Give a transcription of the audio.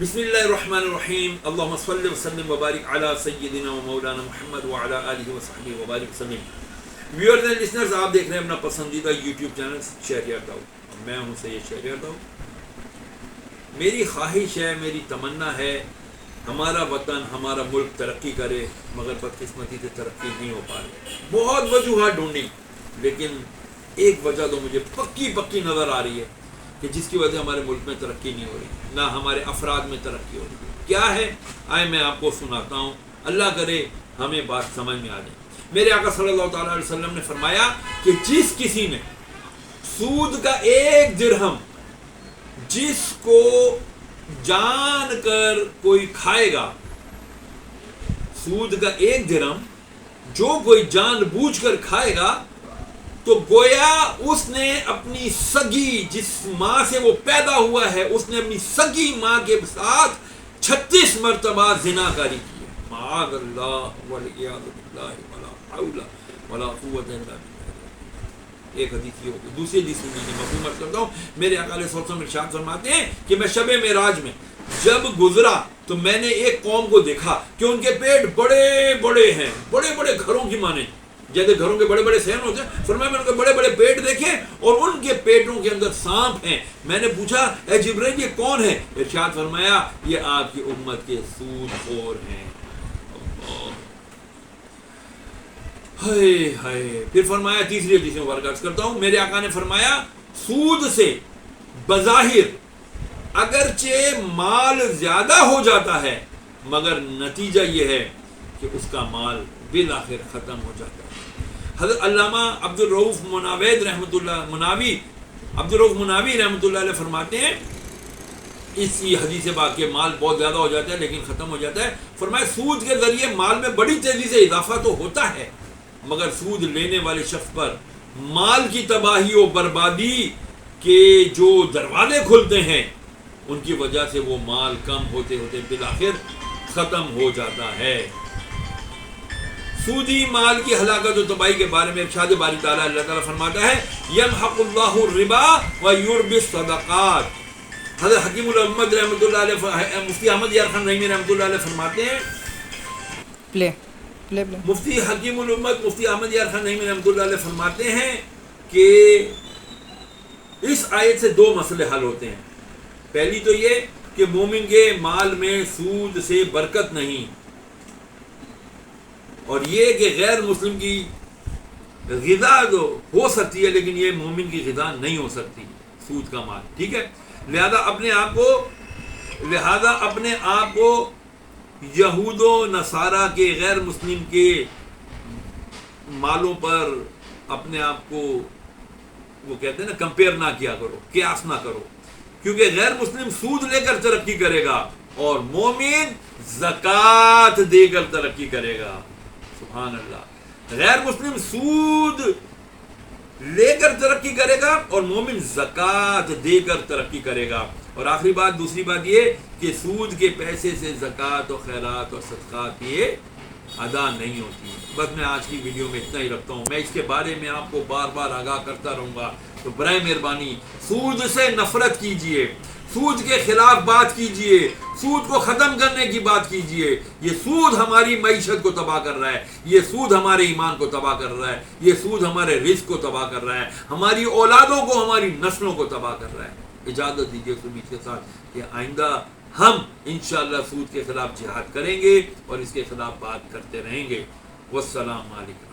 بسم اللہ الرحمن الرحیم اللہم صلی وسلم وبارک علی سیدنا و مولانا محمد وعلی آلہ وصحبہ وبارک وسلم۔ ویورز اینڈ لسنرز، آپ دیکھ رہے ہیں اپنا پسندیدہ یوٹیوب چینل شہریار داؤد، میں ہوں سید شہریار داؤد۔ میری خواہش ہے، میری تمنا ہے ہمارا وطن، ہمارا ملک ترقی کرے، مگر بدقسمتی سے ترقی نہیں ہو پا رہی۔ بہت وجوہات ڈھونڈی، لیکن ایک وجہ تو مجھے پکی نظر آ رہی ہے کہ جس کی وجہ ہمارے ملک میں ترقی نہیں ہو رہی، نہ ہمارے افراد میں ترقی ہو رہی۔ کیا ہے؟ آئے میں آپ کو سناتا ہوں، اللہ کرے ہمیں بات سمجھ میں آ جائے۔ میرے آقا صلی اللہ تعالیٰ علیہ وسلم نے فرمایا کہ جس کسی نے سود کا ایک درہم جس کو جان کر کوئی کھائے گا، سود کا ایک درہم جو کوئی جان بوجھ کر کھائے گا، تو گویا اس نے اپنی سگی، جس ماں سے وہ پیدا ہوا ہے، اس نے اپنی سگی ماں کے ساتھ 36 مرتبہ زنا کاری کی ہے۔ معاذ اللہ والعیاذ باللہ ولا حول ولا قوت الا باللہ۔ ایک حدیث یہ ہوگی۔ دوسری حدیث میں مفہوم عرض کرتا ہوں، میرے آقا علیہ الصلوۃ والسلام ارشاد فرماتے ہیں کہ میں شب معراج میں جب گزرا تو میں نے ایک قوم کو دیکھا کہ ان کے پیٹ بڑے بڑے ہیں، بڑے بڑے گھروں کی مانے، جیسے گھروں کے بڑے بڑے صحن ہوتے ہیں۔ فرمایا میں نے ان کے بڑے بڑے پیٹ دیکھے اور ان کے پیٹوں کے اندر سانپ ہیں۔ میں نے پوچھا اے جبرائیل یہ کون ہے؟ ارشاد فرمایا یہ آپ کی امت کے سود خور ہیں۔ ہائے ہائے۔ پھر فرمایا، تیسری حدیث مبارکہ عرض کرتا ہوں، میرے آقا نے فرمایا سود سے بظاہر اگرچہ مال زیادہ ہو جاتا ہے، مگر نتیجہ یہ ہے کہ اس کا مال بالآخر ختم ہو جاتا ہے۔ حضرت علامہ عبدالرؤوف مناوی رحمۃ اللہ علیہ فرماتے ہیں، اسی حدیث پاک کے مال بہت زیادہ ہو جاتا ہے لیکن ختم ہو جاتا ہے۔ فرمایا سود کے ذریعے مال میں بڑی تیزی سے اضافہ تو ہوتا ہے، مگر سود لینے والے شخص پر مال کی تباہی و بربادی کے جو دروازے کھلتے ہیں، ان کی وجہ سے وہ مال کم ہوتے ہوتے بالآخر ختم ہو جاتا ہے۔ سودی مال کی ہلاکت و تباہی کے بارے میں ارشاد باری تعالیٰ، اللہ تعالیٰ فرماتا ہے یمحق اللہ الربا ویربی الصدقات۔ حضرت حکیم الامت رحمۃ اللہ علیہ، مفتی احمد یار خان رحیمی رحمۃ اللہ علیہ فرماتے ہیں، مفتی حکیم الامت مفتی احمد یار خان رحیمی رحمۃ اللہ علیہ فرماتے ہیں کہ اس آیت سے دو مسئلے حل ہوتے ہیں۔ پہلی تو یہ کہ مومن کے مال میں سود سے برکت نہیں، اور یہ کہ غیر مسلم کی غذا جو ہو سکتی ہے لیکن یہ مومن کی غذا نہیں ہو سکتی، سود کا مال، ٹھیک ہے۔ لہذا اپنے آپ کو یہود و نصارہ کے، غیر مسلم کے مالوں پر اپنے آپ کو، وہ کہتے ہیں نا، کمپیئر نہ کیا کرو، قیاس نہ کرو، کیونکہ غیر مسلم سود لے کر ترقی کرے گا اور مومن زکوٰۃ دے کر ترقی کرے گا۔ سبحان اللہ۔ غیر مسلم سود لے کر ترقی کرے گا اور مومن زکوٰۃ دے کر ترقی کرے گا۔ اور آخری بات، دوسری بات یہ کہ سود کے پیسے سے زکوٰۃ و خیرات اور صدقات یہ ادا نہیں ہوتی۔ بس میں آج کی ویڈیو میں اتنا ہی رکھتا ہوں۔ میں اس کے بارے میں آپ کو بار بار آگاہ کرتا رہوں گا، تو برائے مہربانی سود سے نفرت کیجئے، سود کے خلاف بات کیجئے، سود کو ختم کرنے کی بات کیجئے۔ یہ سود ہماری معیشت کو تباہ کر رہا ہے، یہ سود ہمارے ایمان کو تباہ کر رہا ہے، یہ سود ہمارے رزق کو تباہ کر رہا ہے، ہماری اولادوں کو، ہماری نسلوں کو تباہ کر رہا ہے۔ اجازت دیجیے اس امید کے ساتھ کہ آئندہ ہم انشاءاللہ سود کے خلاف جہاد کریں گے اور اس کے خلاف بات کرتے رہیں گے۔ والسلام علیکم۔